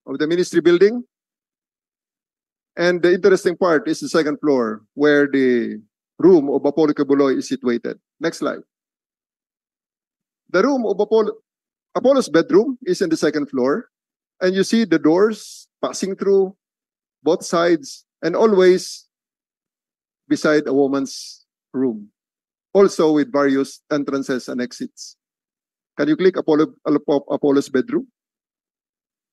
of the ministry building. And the interesting part is the second floor, where the room of Apollo Kibuloy is situated. Next slide. The room of Apollo's bedroom is in the second floor, and you see the doors passing through both sides and always beside a woman's room, also with various entrances and exits. Can you click Apollo's bedroom?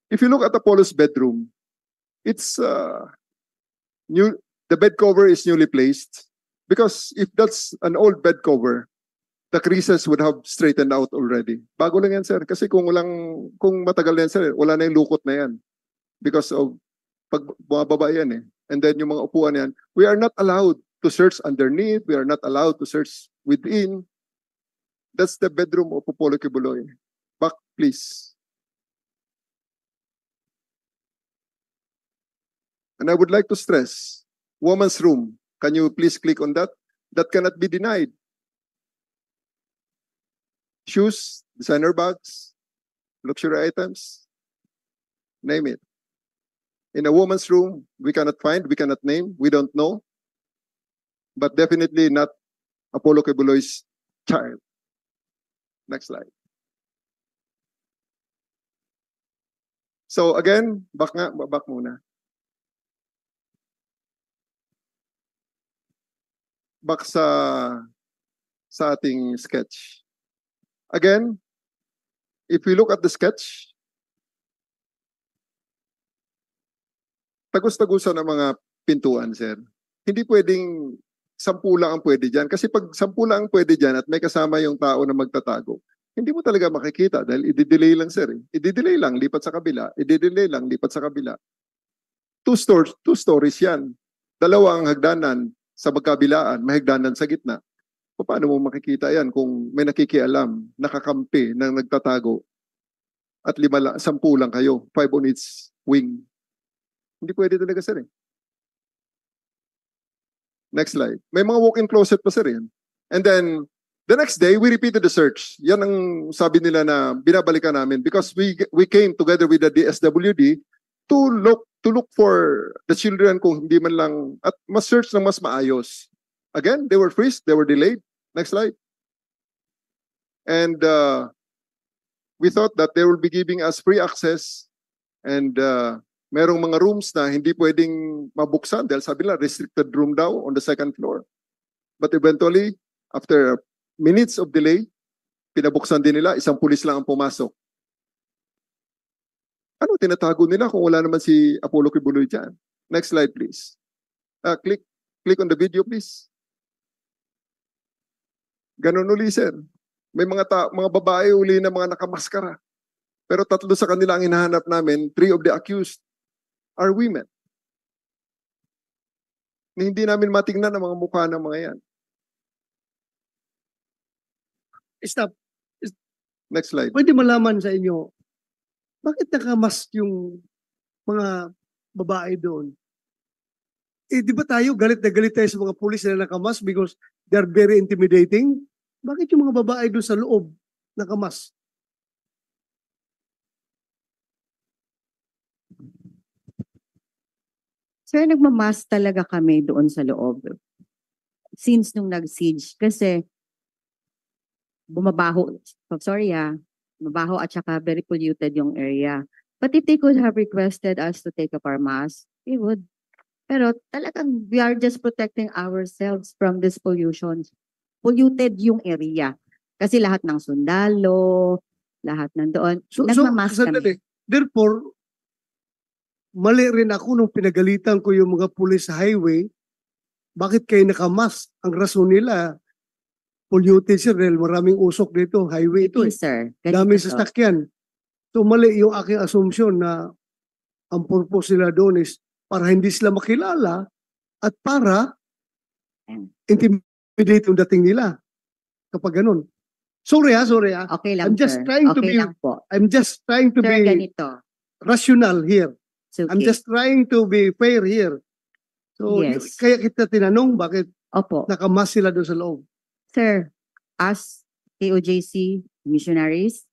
If you look at Apollo's bedroom, it's new. The bed cover is newly placed, because if that's an old bed cover, the creases would have straightened out already. Bago lang yan, sir. Kasi kung matagal yan, sir, wala na yung lukot na yan. Because of pag bumababa yan eh. And then yung mga upuan yan, we are not allowed to search underneath. We are not allowed to search within. That's the bedroom of Apollo Kibuloy. Back, please. And I would like to stress, woman's room. Can you please click on that? That cannot be denied. Shoes, designer bags, luxury items, name it. In a woman's room, we cannot find, we cannot name, we don't know. But definitely not Apollo Kibuloy's child. Next slide. So again, back muna. Back sa ating sketch. Again, if we look at the sketch, tagus-tagusan ang mga pintuan, sir. Hindi pwedeng 10 lang ang pwede dyan. Kasi pag 10 lang ang pwede dyan at may kasama yung tao na magtatago, hindi mo talaga makikita dahil i-delay lang, sir. I-delay lang, lipat sa kabila. I-delay lang, lipat sa kabila. Two stories yan. Dalawa ang hagdanan sa magkabilaan, may hagdanan sa gitna. Paano mo makikita yan kung may nakikialam, nakakampi ng nagtatago at 10 lang kayo, 5 on each wing? Hindi pwede talaga, sir. Next slide. May mga walk-in closet pa, sir. Yan. And then, the next day, we repeated the search. Yan ang sabi nila na binabalikan namin because we came together with the DSWD to look for the children kung hindi man lang, at mas search na mas maayos. Again, they were freezed, they were delayed. Next slide. And we thought that they will be giving us free access and merong mga rooms na hindi pwedeng mabuksan dahil sabi nila restricted room daw on the second floor. But eventually, after minutes of delay, pinabuksan din nila, isang pulis lang ang pumasok. Ano tinatago nila kung wala naman si Apollo Kibuloy dyan? Next slide, please. Click on the video, please. Ganun uli, sir. May mga babae uli na mga nakamaskara. Pero 3 sa kanila ang hinahanap namin, 3 of the accused are women. Hindi namin matingnan ang mga mukha ng mga yan. Stop. Next slide. Pwede malaman sa inyo, bakit nakamask yung mga babae doon? Di ba tayo galit na galit tayo sa mga pulis na nakamask because they're very intimidating? Bakit yung mga babae doon sa loob nakamask? Sir, nagmamask talaga kami doon sa loob. Since nung nag-siege. Kasi bumabaho. Mabaho at saka very polluted yung area. But if they could have requested us to take up our mask, we would. Pero talagang we are just protecting ourselves from this pollution. Polluted yung area. Kasi lahat ng sundalo, lahat nandoon. Nagmamask kami. Therefore, mali rin ako nung pinagalitan ko yung mga pulis sa highway. Bakit kayo nakamask? Ang rason nila, polluted sir, dahil maraming usok dito, highway ito. Sir. Daming sasakyan. So mali yung aking assumption na ang purpose nila doon is para hindi sila makilala at para intimidate yung dating nila. Kapag ganun. Sorry ha. Okay lang, I'm just sir. trying to Okay be, lang po. I'm just trying to Sir, be ganito. rational here. It's okay. I'm just trying to be fair here. So, Yes. kaya kita tinanong bakit Opo. nakamas sila doon sa loob. Sir, us, KOJC, missionaries,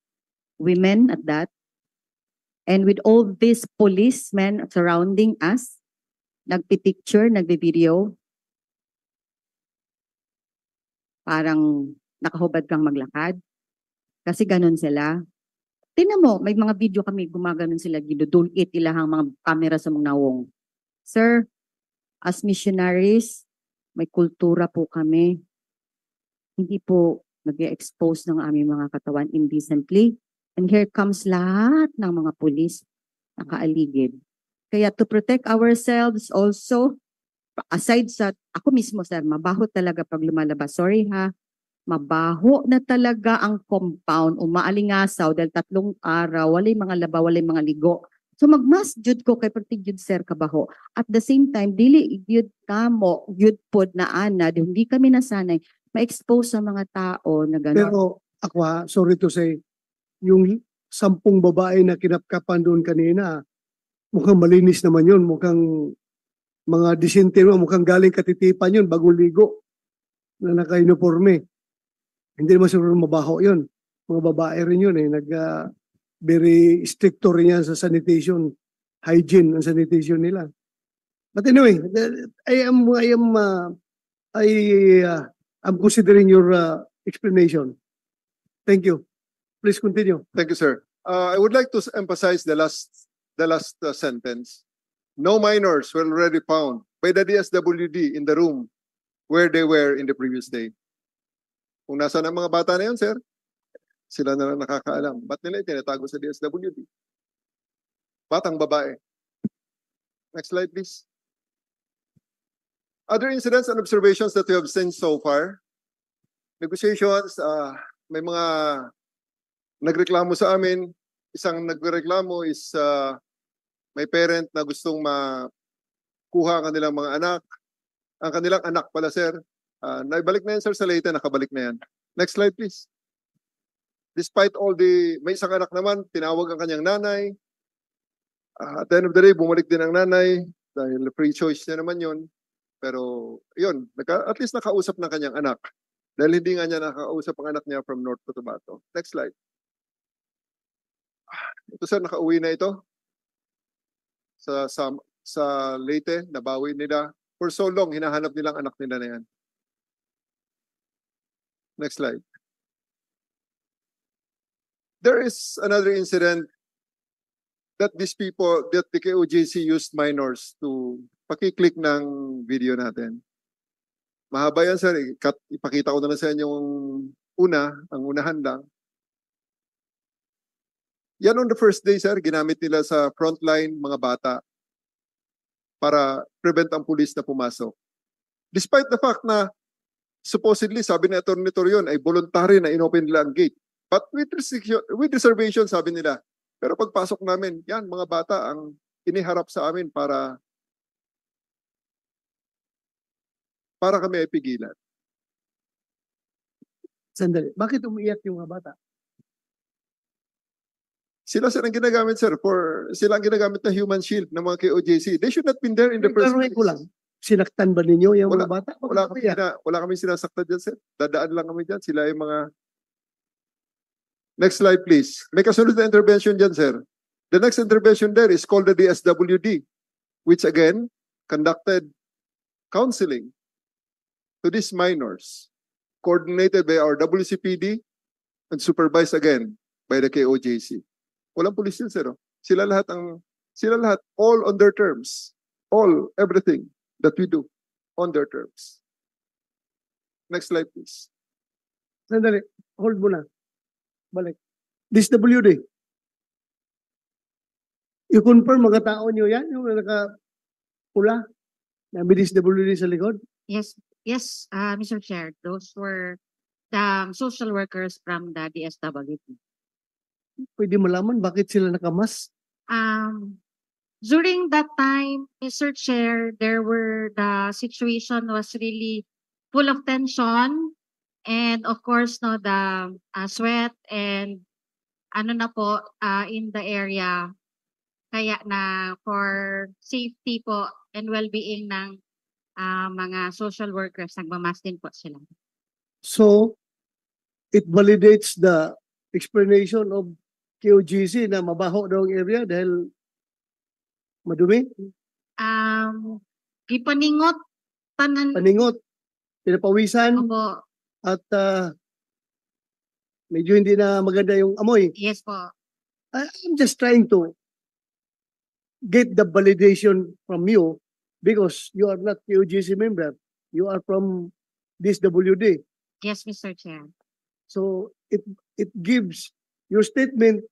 women at that, And with all these policemen surrounding us, nagpipicture, nagbi-video, parang nakahubad kang maglakad. Kasi ganun sila. Tingnan mo, may mga video kami, gumaganon sila, ginudulit ilahang mga kamera sa mga nawong. Sir, as missionaries, may kultura po kami. Hindi po nag-expose ng aming mga katawan indecently. And here comes lahat ng mga pulis nakaaligid. Kaya to protect ourselves also, aside sa, ako mismo sir, mabaho talaga pag lumalabas. Sorry ha, mabaho na talaga ang compound, umaalingasaw dahil 3 araw, walay mga laba, walay mga ligo. So magmas jud ko kay perti jud sir kabaho. At the same time, dili jud kamo, jud pod na ana, hindi kami nasanay ma-expose sa mga tao na gano'n. Pero ako sorry to say, yung 10 babae na kinapkapan doon kanina, mukhang malinis naman yun. Mukhang mga disente mo, mukhang galing katitipan yun, bagong ligo na naka-uniforme. Hindi naman siguro mabaho yun. Mga babae rin yun eh. Very stricto rin yan sa sanitation, hygiene ang sanitation nila. But anyway, I'm considering your explanation. Thank you. Please continue. Thank you, sir. I would like to emphasize the last sentence. No minors were already found by the DSWD in the room where they were in the previous day. Kung nasaan ang mga bata na yun, sir, sila na lang nakakaalam. Ba't nila itinatago sa DSWD? Batang babae. Next slide, please. Other incidents and observations that we have seen so far. Negotiations, may mga nagreklamo sa amin. Isang nagreklamo is may parent na gustong makuha ang kanilang mga anak. Ang kanilang anak pala, sir. Naibalik na yan, sir, sa Leyte. Nakabalik na yan. Next slide, please. Despite all may isang anak naman, tinawag ang kanyang nanay. At the end of the day, bumalik din ang nanay dahil free choice niya naman yun. Pero yun, at least nakausap ng kanyang anak. Dahil hindi nga niya nakausap ang anak niya from North Cotabato. Next slide. Ito sir, nakauwi na ito. Sa Leyte, nabawi nila. For so long, hinahanap nilang anak nila na yan. Next slide. There is another incident that the KOJC used minors to pakiclick ng video natin. Mahaba yan, sir. Ipakita ko na lang sa inyo ang unahan lang. Yan on the first day, sir, ginamit nila sa frontline mga bata para prevent ang pulis na pumasok. Despite the fact na supposedly, sabi ni Atty. Torion, ay voluntary na inopen nila ang gate. But with reservation, sabi nila. Pero pagpasok namin, yan, mga bata ang iniharap sa amin para kami ay pigilan. Sandali. Bakit umiiyak yung mga bata? Sila ang ginagamit, sir, sila ang ginagamit na human shield ng mga KOJC. They should not been there in the first place. Ko lang. Sinaktan ba ninyo yung mga bata? Wala kami sinasaktan dyan, sir. Dadaan lang kami dyan. Sila yung mga... Next slide, please. May kasunod na intervention dyan, sir. The next intervention there is called the DSWD, which again, conducted counseling to these minors, coordinated by our WCPD and supervised again by the KOJC. Walang pulis yun, sir. Sila lahat, all on their terms. Everything that we do on their terms. Next slide, please. Sandali. Hold mo na. Balik. DSWD. I-confirm mga tao nyo yan, yung naka-pula, na may DSWD sa likod? Yes, Mr. Chair. Those were the social workers from the DSWD. Pwede malaman bakit sila nakamas? During that time, Mr. Chair, the situation was really full of tension. And of course, no, the sweat and in the area. Kaya na for safety po and well-being ng mga social workers, nagmamas din po sila. So, it validates the explanation of KOGC na mabaho daw ang area dahil madumi, Gipaningot tanan paningot, pinapawisan, Opo. at medyo hindi na maganda yung amoy. Yes po. I'm just trying to get the validation from you because you are not KOGC member. You are from DSWD. Yes, Mr. Chair. So it gives, your statement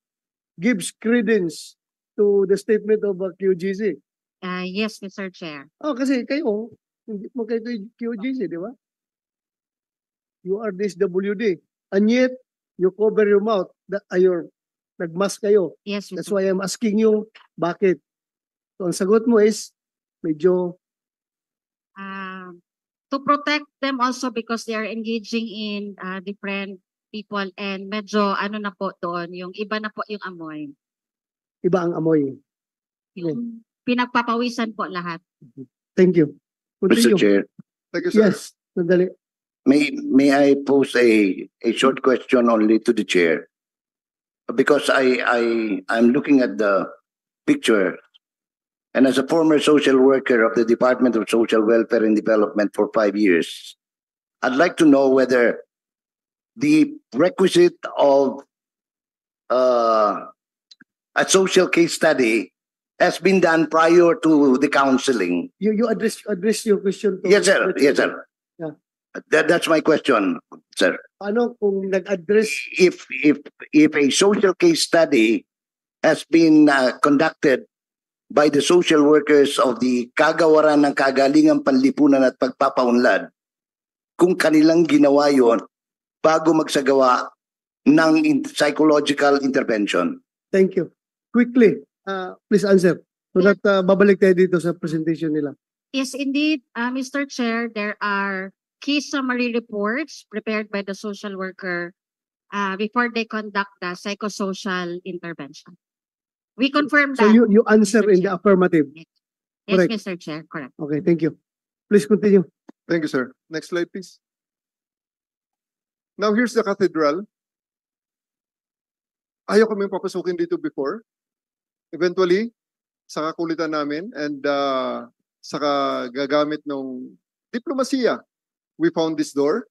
gives credence to the statement of QGC. Yes, Mr. Chair. Oh, kasi kayo, hindi mo kayo QGC, di ba? You are this WD. And yet, you cover your mouth. Nagmask kayo. Yes, That's Mr. why I'm asking you, bakit? So, ang sagot mo is, medyo, To protect them also because they are engaging in different people and medyo ano na po doon, yung iba na po yung amoy. iba ang amoy. Yung pinagpapawisan po lahat. Thank you. Mr. Continue. Chair, Thank you, sir. Yes, sandali. may I pose a short question only to the chair? Because I'm looking at the picture, and as a former social worker of the Department of Social Welfare and Development for 5 years, I'd like to know whether the requisite of a social case study has been done prior to the counseling. You address your question to... Yes, sir. Yes, sir. Yeah. That's my question, sir. Ano kung nag-address, If a social case study has been conducted by the social workers of the Kagawaran ng Kagalingang Panlipunan at Pagpapaunlad, kung kanilang ginawa yon bago magsagawa ng psychological intervention. thank you. Quickly, please answer. So that babalik tayo dito sa presentation nila. Yes, indeed, Mr. Chair, there are case summary reports prepared by the social worker before they conduct the psychosocial intervention. We confirm So that. you answer in the affirmative. Yes, correct. Mr. Chair, correct. Okay, thank you. Please continue. Thank you, sir. Next slide, please. Now, here's the cathedral. Ayaw kami papasukin dito before. Eventually, sa kakulitan namin and saka gagamit ng diplomasiya, we found this door.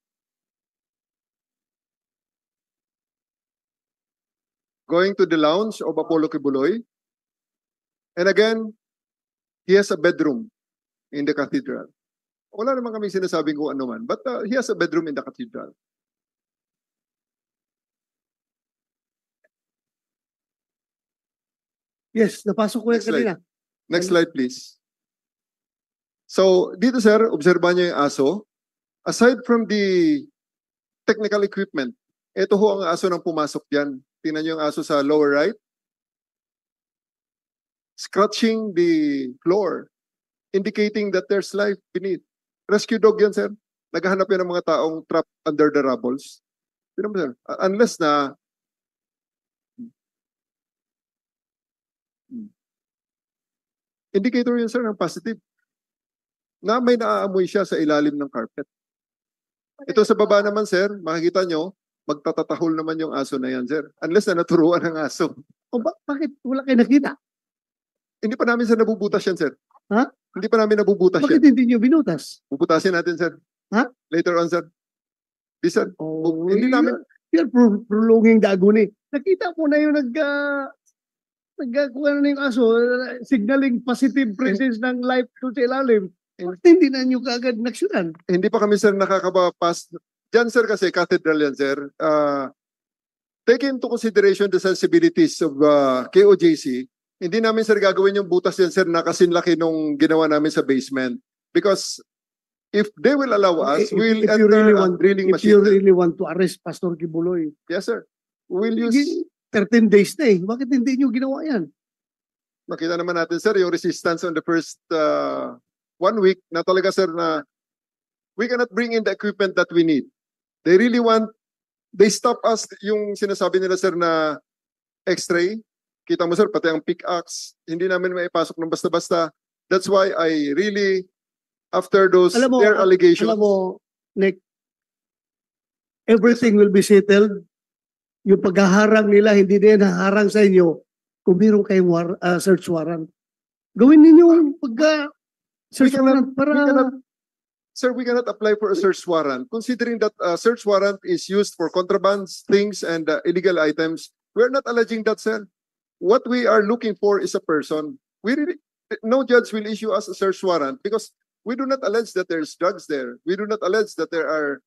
Going to the lounge of Apollo Kibuloy. And again, he has a bedroom in the cathedral. Wala naman kami sinasabing kung ano man, but he has a bedroom in the cathedral. Yes, napasok ko yan Next slide. kanina. Next slide, please. So, dito sir, obserbahan niyo yung aso. Aside from the technical equipment, ito ho ang aso nang pumasok dyan. Tingnan niyo yung aso sa lower right. Scratching the floor, indicating that there's life beneath. Rescue dog yan, sir. Naghahanap yan ng mga taong trapped under the rubbles. Tingnan mo, sir. Unless na indicator yun, sir, ng positive. Na may naaamoy siya sa ilalim ng carpet. Ito sa baba naman, sir, makikita nyo, magtatatahol naman yung aso na yan, sir. Unless na naturuan ng aso. O bakit wala kayo nakita? Hindi pa namin, sir, nabubutas yan, sir. Ha? Hindi pa namin nabubutas Bakit yan. hindi nyo binutas? Bubutasin natin, sir. Ha? Later on, sir. Di, sir. Oh, Hindi namin, you're prolonging the agony. Nakita ko na yung nagkuha na yung aso, signaling positive presence ng life to sa ilalim. Bakit hindi na nyo kaagad naksyonan? hindi pa kami, sir, nakakapapas. Diyan, sir, kasi cathedral yan, sir. Take into consideration the sensibilities of KOJC. Hindi namin, sir, gagawin yung butas yan, sir, na kasinlaki nung ginawa namin sa basement. Because if they will allow us, we'll If you enter really a want- drilling If you machine. really want to arrest Pastor Kibuloy, Yes, sir. We'll use, 13 days na eh. Bakit hindi nyo ginawa yan? makita naman natin, sir, yung resistance on the first 1 week na talaga, sir, na we cannot bring in the equipment that we need. They really want, they stop us, yung sinasabi nila, sir, na x-ray. Kita mo, sir, pati ang pickaxe, hindi namin maipasok ng basta-basta. That's why I really, after those, Alam mo, their allegations, Alam mo, Nick, everything will be settled yung paghaharang nila, hindi din haharang sa inyo kung meron kayong search warrant. Gawin ninyo ang search cannot- warrant para we cannot- Sir, we cannot apply for a search warrant considering that a search warrant is used for contrabands, things, and illegal items. We're not alleging that, sir. What we are looking for is a person. No judge will issue us a search warrant because we do not allege that there's drugs there. We do not allege that there are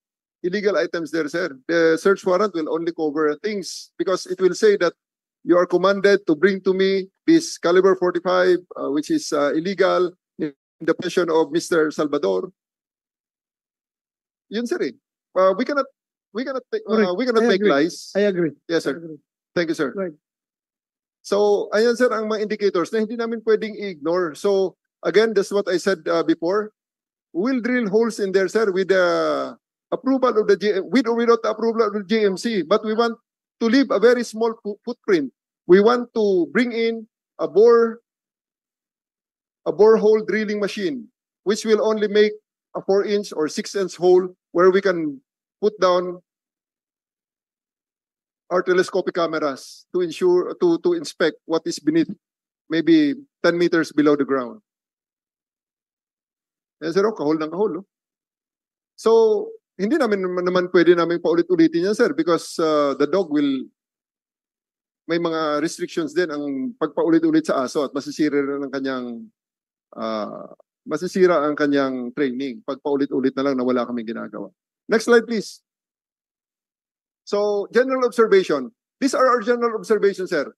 illegal items there, sir. The search warrant will only cover things because it will say that you are commanded to bring to me this caliber 45, which is illegal in the possession of Mr. Salvador. Yun, sir. We cannot Correct. I make agree. lies. I agree. Yes, I sir. agree. Thank you, sir. Right. So, ayan, sir, ang mga indicators na hindi namin pwedeng i-ignore. So, again, that's what I said before. We'll drill holes in there, sir, with the approval of the with or without the approval of the GMC. But we want to leave a very small footprint. We want to bring in a borehole drilling machine, which will only make a 4-inch or 6-inch hole where we can put down our telescopic cameras to ensure to inspect what is beneath, maybe 10 meters below the ground. Yan sir, kahol ng kahol. Oh. So, hindi naman pwede namin paulit-ulitin yan sir because the dog will, may mga restrictions din ang pagpaulit-ulit sa aso at masisira rin ang kanyang masisira ang kanyang training pag paulit-ulit na lang na wala kaming ginagawa. Next slide, please. So, general observation. These are our general observations, sir.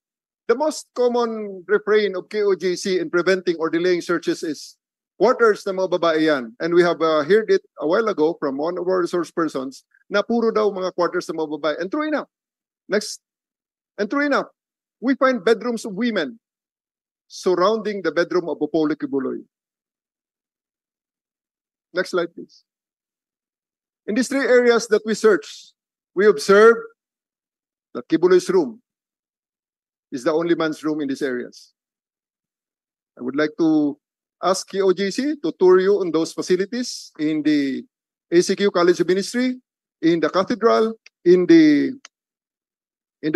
The most common refrain of KOJC in preventing or delaying searches is quarters na mga babae yan. And we have heard it a while ago from one of our resource persons na puro daw mga quarters na mga babae. And true enough. Next. And true enough, we find bedrooms of women surrounding the bedroom of Popolo Kibuloy. Next slide, please. In these 3 areas that we searched, we observed that Kibuloy's room is the only man's room in these areas. I would like to ask KOJC to tour you on those facilities in the ACQ College of Ministry, in the cathedral, in the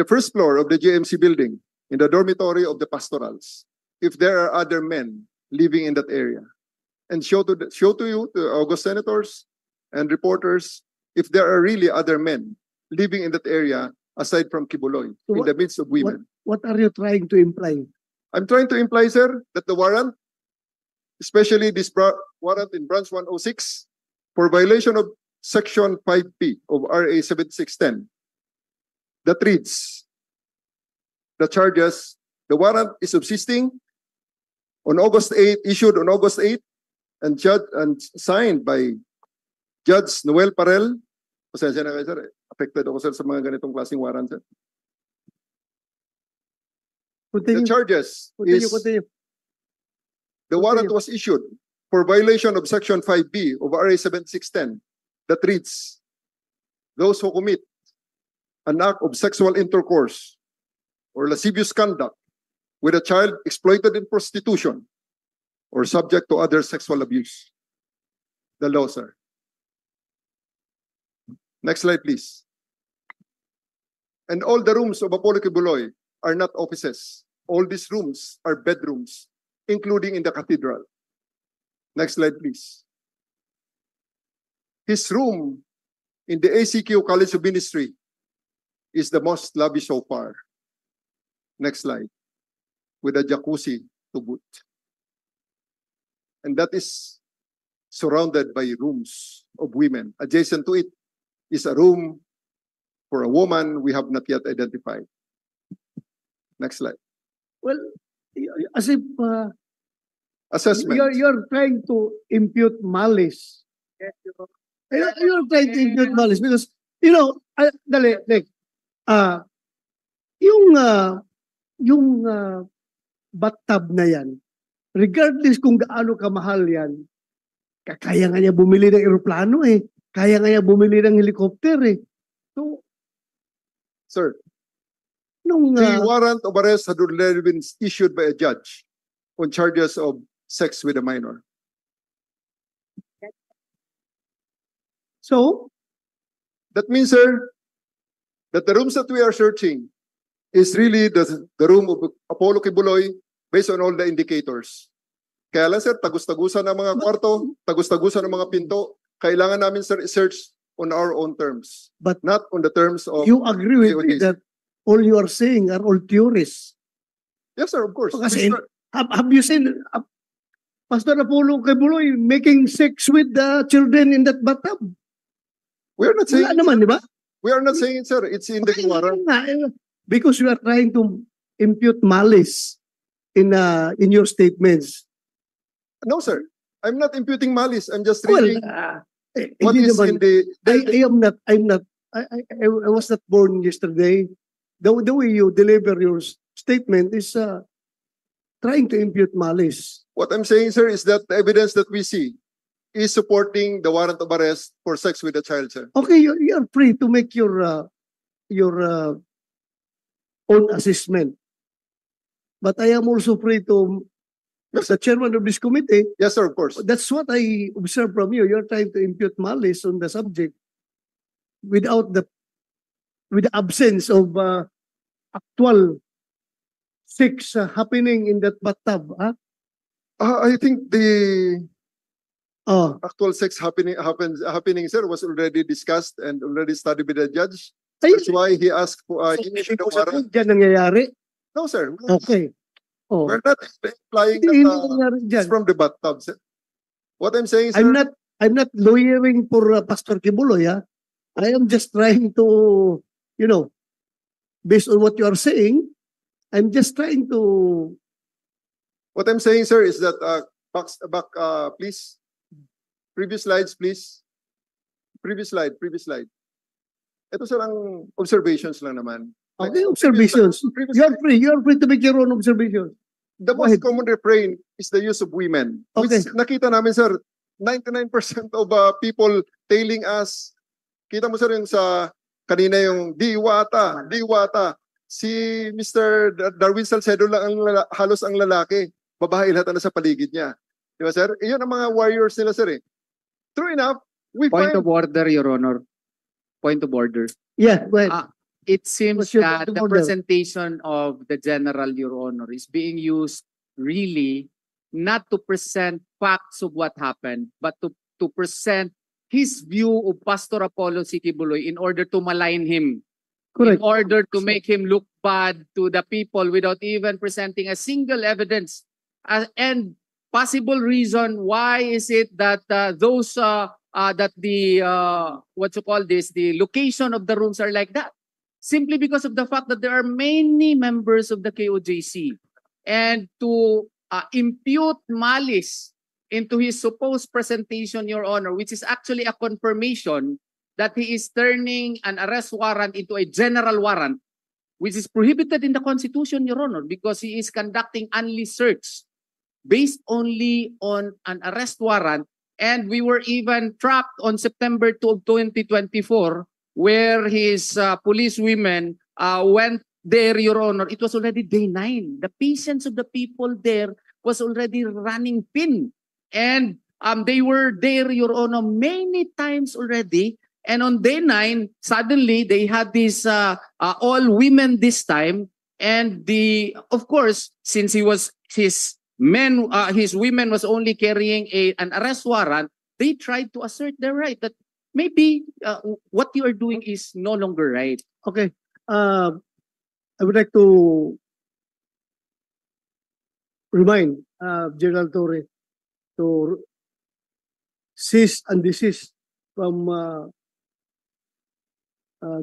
first floor of the GMC building, in the dormitory of the pastorals, if there are other men living in that area. And show to you, to August senators and reporters, if there are really other men living in that area aside from Kibuloy, So in the midst of women. what are you trying to imply? I'm trying to imply, sir, that the warrant, especially this warrant in branch 106, for violation of section 5P of RA 7610, that reads, the charges, the warrant is subsisting on August 8, issued on August 8, and signed by Judge Noel Parel. Pasensya na kayo, sir. Affected ako, sir, sa mga ganitong klaseng warrant, sir. The Continue. charges is Continue. the warrant was issued for violation of section 5B of RA 7610 that reads, those who commit an act of sexual intercourse or lascivious conduct with a child exploited in prostitution or subject to other sexual abuse. The law, sir. Next slide, please. And all the rooms of Apollo Kibuloy are not offices. All these rooms are bedrooms, including in the cathedral. Next slide, please. His room in the ACQ College of Ministry is the most lavish so far. Next slide. With a jacuzzi to boot. And that is surrounded by rooms of women. Adjacent to it is a room for a woman we have not yet identified. Next slide. Well, as if Assessment. you're trying to impute malice. You're trying to impute malice because, dali, like, yung bathtub na yan, regardless kung gaano kamahal yan, kaya nga niya bumili ng eroplano eh. Kaya nga niya bumili ng helicopter eh. So, Sir, nung the warrant of arrest had already been issued by a judge on charges of sex with a minor. so, That means, sir, that the rooms that we are searching is really the room of Apollo Kibuloy based on all the indicators. Kaya lang, sir, tagus-tagusan ng mga kwarto, tagus-tagusan ng mga pinto. Kailangan namin, sir, search on our own terms, But not on the terms of... you agree with me COJC. that all you are saying are all theories. Yes, sir, of course. Kasi have you seen Pastor Apollo Kibuloy making sex with the children in that bathtub? We are not saying... Wala naman, di ba? We are not saying it, sir. It's in the warrant. Because you are trying to impute malice in your statements. No, sir. I'm not imputing malice. I'm just Well, reading what is in the... I was not born yesterday. The way you deliver your statement is trying to impute malice. What I'm saying, sir, is that the evidence that we see is supporting the warrant of arrest for sex with a child, sir. Okay, you are free to make your own assessment. But I am also free to, as the chairman of this committee, Yes, sir, of course. that's what I observe from you. You're trying to impute malice on the subject without with the absence of actual sex happening in that bathtub. Huh? I think the Oh, actual sex happening, sir, was already discussed and already studied by the judge. ay, That's why he asked for so, he issued hindi a po sa warrant. dyan nangyayari. No, sir. Okay. Oh, We're not implying hindi that nangyayari dyan. it's from the bathtub, sir. What I'm saying, sir, I'm not lawyering for Pastor Kibuloy. I am just trying to, based on what you are saying, I'm just trying to. what I'm saying, sir, is that back, please. Previous slides, please. Previous slide. Ito, sir, ang observations lang naman. Okay, observations. Previous You are free to make your own observations. The Go most ahead. common refrain is the use of women. Okay. Which nakita namin, sir, 99% of people tailing us. Kita mo, sir, yung sa kanina yung diwata. Si Mr. Darwin Salcedo lang halos ang lalaki. Babae lahat na sa paligid niya. Di ba, sir? Iyon ang mga warriors nila, sir. True enough, we Point find... of order, Your Honor. Point of order. Yeah, go ahead. It seems What's your that point of the order? presentation of the General, Your Honor, is being used really not to present facts of what happened, but to present his view of Pastor Apollo Kibuloy in order to malign him, Correct. in order to make him look bad to the people without even presenting a single evidence. And possible reason why is it that the location of the rooms are like that? Simply because of the fact that there are many members of the KOJC. And to impute malice into his supposed presentation, Your Honor, which is actually a confirmation that he is turning an arrest warrant into a general warrant, which is prohibited in the Constitution, Your Honor, because he is conducting only search based only on an arrest warrant. And we were even trapped on September 2, 2024, where his police women went there, Your Honor. It was already day 9. The patience of the people there was already running thin. And they were there, Your Honor, many times already. And on day 9, suddenly they had this all women this time. And of course, since his women was only carrying an arrest warrant, they tried to assert their right that maybe what you are doing is no longer right. Okay. I would like to remind General Torre to cease and desist from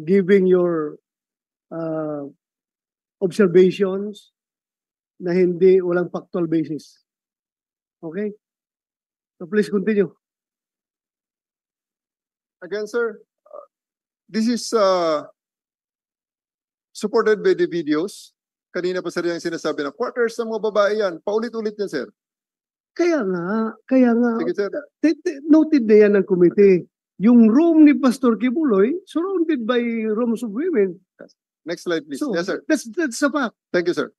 giving your observations na walang factual basis. Okay? So please continue. Again, sir, this is supported by the videos. Kanina pa, sir, yung sinasabi na quarters ng mga babae yan. Paulit-ulit yan, sir. Kaya nga, Sige, sir. noted na yan ng committee. Yung room ni Pastor Kibuloy surrounded by rooms of women. Next slide, please. So, Yes, sir. that's a fact. Thank you, sir.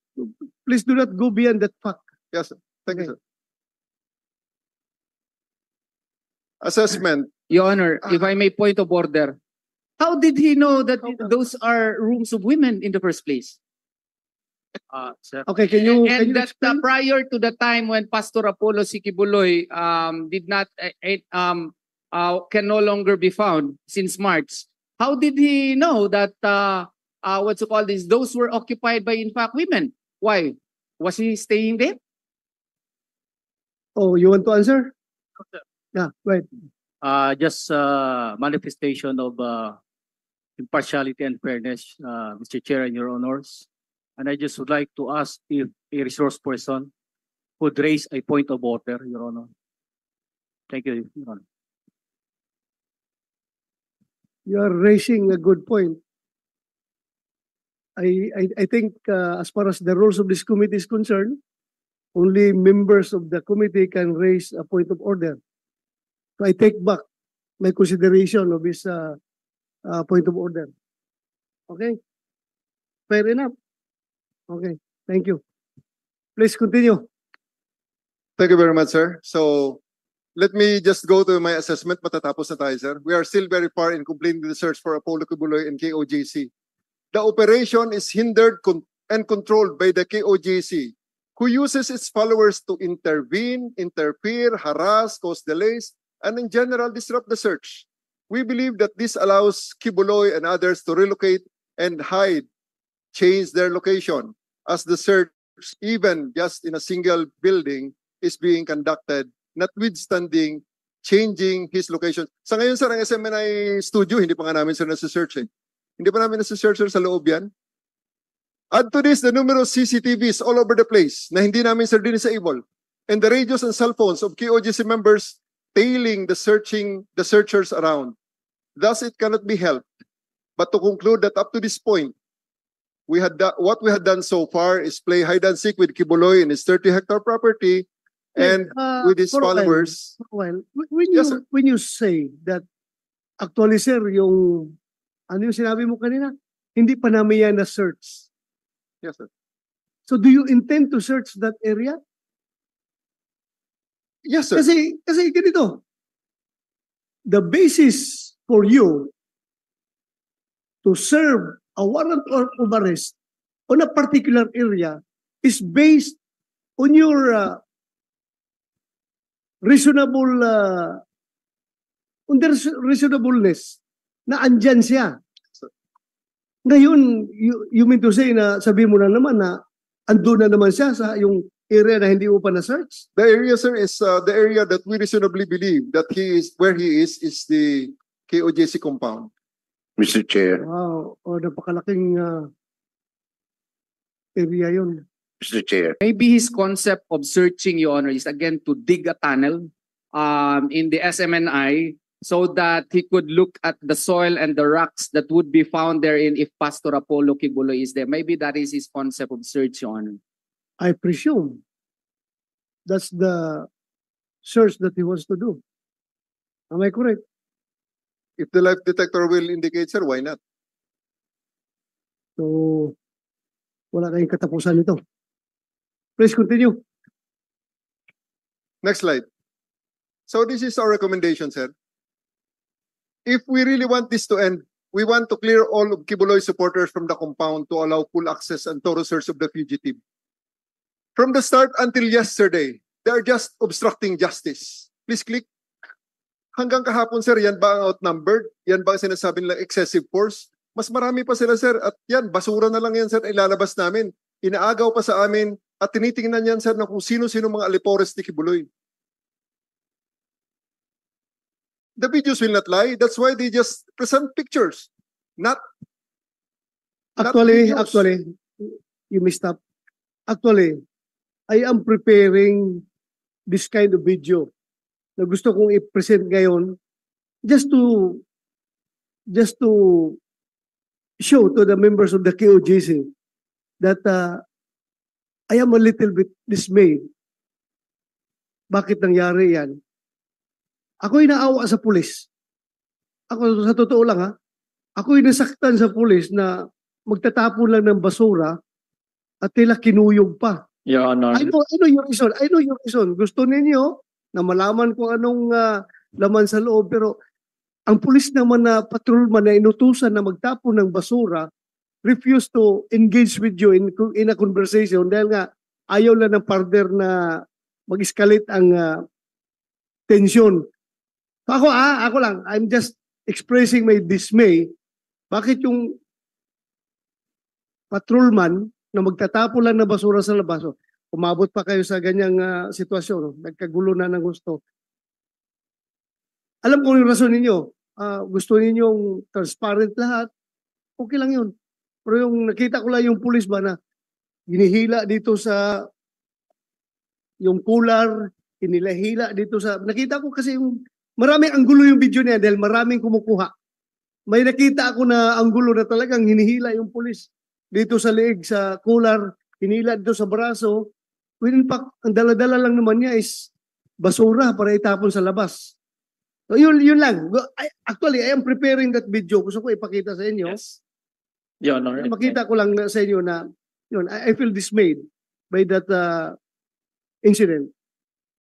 Please do not go beyond that fact. Yes, sir. Thank you, Okay. sir. Assessment. Your Honor, if I may point of order, How did he know that those are rooms of women in the first place? Sir, Okay, can you And that explain? prior to the time when Pastor Apollo Sikibuloy did not can no longer be found since March, how did he know that what's it called this? Those were occupied by in fact women. Why? Was he staying there? Oh, you want to answer? Yeah, right. just manifestation of impartiality and fairness, Mr. Chair and Your Honors. And I just would like to ask if a resource person could raise a point of order, Your Honor. Thank you, Your Honor. You are raising a good point. I think as far as the rules of this committee is concerned, only members of the committee can raise a point of order. So I take back my consideration of this point of order. Okay? Fair enough. Okay, thank you. Please continue. Thank you very much, sir. So let me just go to my assessment. Matatapos na tayo, sir. We are still very far in completing the search for Apollo Kibuloy and KOJC. The operation is hindered and controlled by the KOJC, who uses its followers to intervene, interfere, harass, cause delays, and in general disrupt the search. We believe that this allows Kibuloy and others to relocate and hide, change their location, as the search, even just in a single building, is being conducted, notwithstanding changing his location. Sa ngayon, sir, ang SMNI studio, hindi pa nga namin, sir, nasa-search eh. Hindi pa namin nasa-search, sir, sa loob yan. Add to this, the numerous CCTVs all over the place na hindi namin, sir, disable, and the radios and cell phones of KOJC members tailing the searchers around. Thus, it cannot be helped but to conclude that up to this point, what we had done so far is play hide and seek with Kibuloy in his 30-hectare property and with his for a while, followers. for a while, when Yes, sir. you say that actually, sir, yung ano yung sinabi mo kanina, hindi pa namin yan na-search. Yes, sir. So do you intend to search that area? Yes, sir. Kasi ganito, the basis for you to serve a warrant of arrest on a particular area is based on your reasonableness na andyan siya. Ngayon, you mean to say na sabi mo na naman na ando na naman siya sa yung area na hindi mo pa na-search? The area, sir, is the area that we reasonably believe that where he is the KOJC compound. Mr. Chair, Wow, napakalaking area yun. Mr. Chair, Maybe his concept of searching, Your Honor, is again to dig a tunnel in the SMNI so that he could look at the soil and the rocks that would be found therein if Pastor Apollo Kibuloy is there. Maybe that is his concept of search, Your Honor. I presume that's the search that he wants to do. Am I correct? If the life detector will indicate, sir, why not? So, wala kayong katapusan nito. Please continue. Next slide. So this is our recommendation, sir. If we really want this to end, we want to clear all of Kibuloy supporters from the compound to allow full access and thorough search of the fugitive. From the start until yesterday, they are just obstructing justice. Please click. Hanggang kahapon, sir, yan ba ang outnumbered? Yan ba ang sinasabi nilang excessive force? Mas marami pa sila, sir. At yan, basura na lang yan, sir, ilalabas namin. Inaagaw pa sa amin at tinitingnan yan, sir, na kung sino-sino mga alipores ni Kibuloy. The videos will not lie. That's why they just present pictures. Not Actually, videos. you may stop. Actually, I am preparing this kind of video na gusto kong i-present ngayon just to show to the members of the KOJC that I am a little bit dismayed. Bakit nangyari yan? Ako'y naawa sa pulis. Ako, sa totoo lang ha, ako'y nasaktan sa pulis na magtatapon lang ng basura at tila kinuyog pa. Your Honor. I know your reason. I know your reason. Gusto ninyo na malaman kung anong laman sa loob, pero ang pulis naman na patrolman na inutusan na magtapon ng basura refuse to engage with you in a conversation dahil nga ayaw lang ng partner na mag-escalate ang tension. Ako lang, I'm just expressing my dismay. Bakit yung patrolman na magtatapon lang ng basura sa labas, umabot pa kayo sa ganyang sitwasyon, nagkagulo na ng gusto. Alam ko yung rason ninyo, gusto ninyong transparent lahat, okay lang yun. Pero yung nakita ko lang yung pulis ba na hinihila dito sa yung cooler, hinihila dito sa, nakita ko kasi yung maraming anggulo yung video niya dahil maraming kumukuha. May nakita ako na anggulo na talagang hinihila yung pulis dito sa leeg, sa cooler, hinihila dito sa braso. In fact, ang dala-dala lang naman niya is basura para itapon sa labas. So yun lang. Actually, I am preparing that video. Gusto ko ipakita sa inyo. Yes. Your Honor. Makita ko lang sa inyo na yun, I feel dismayed by that incident.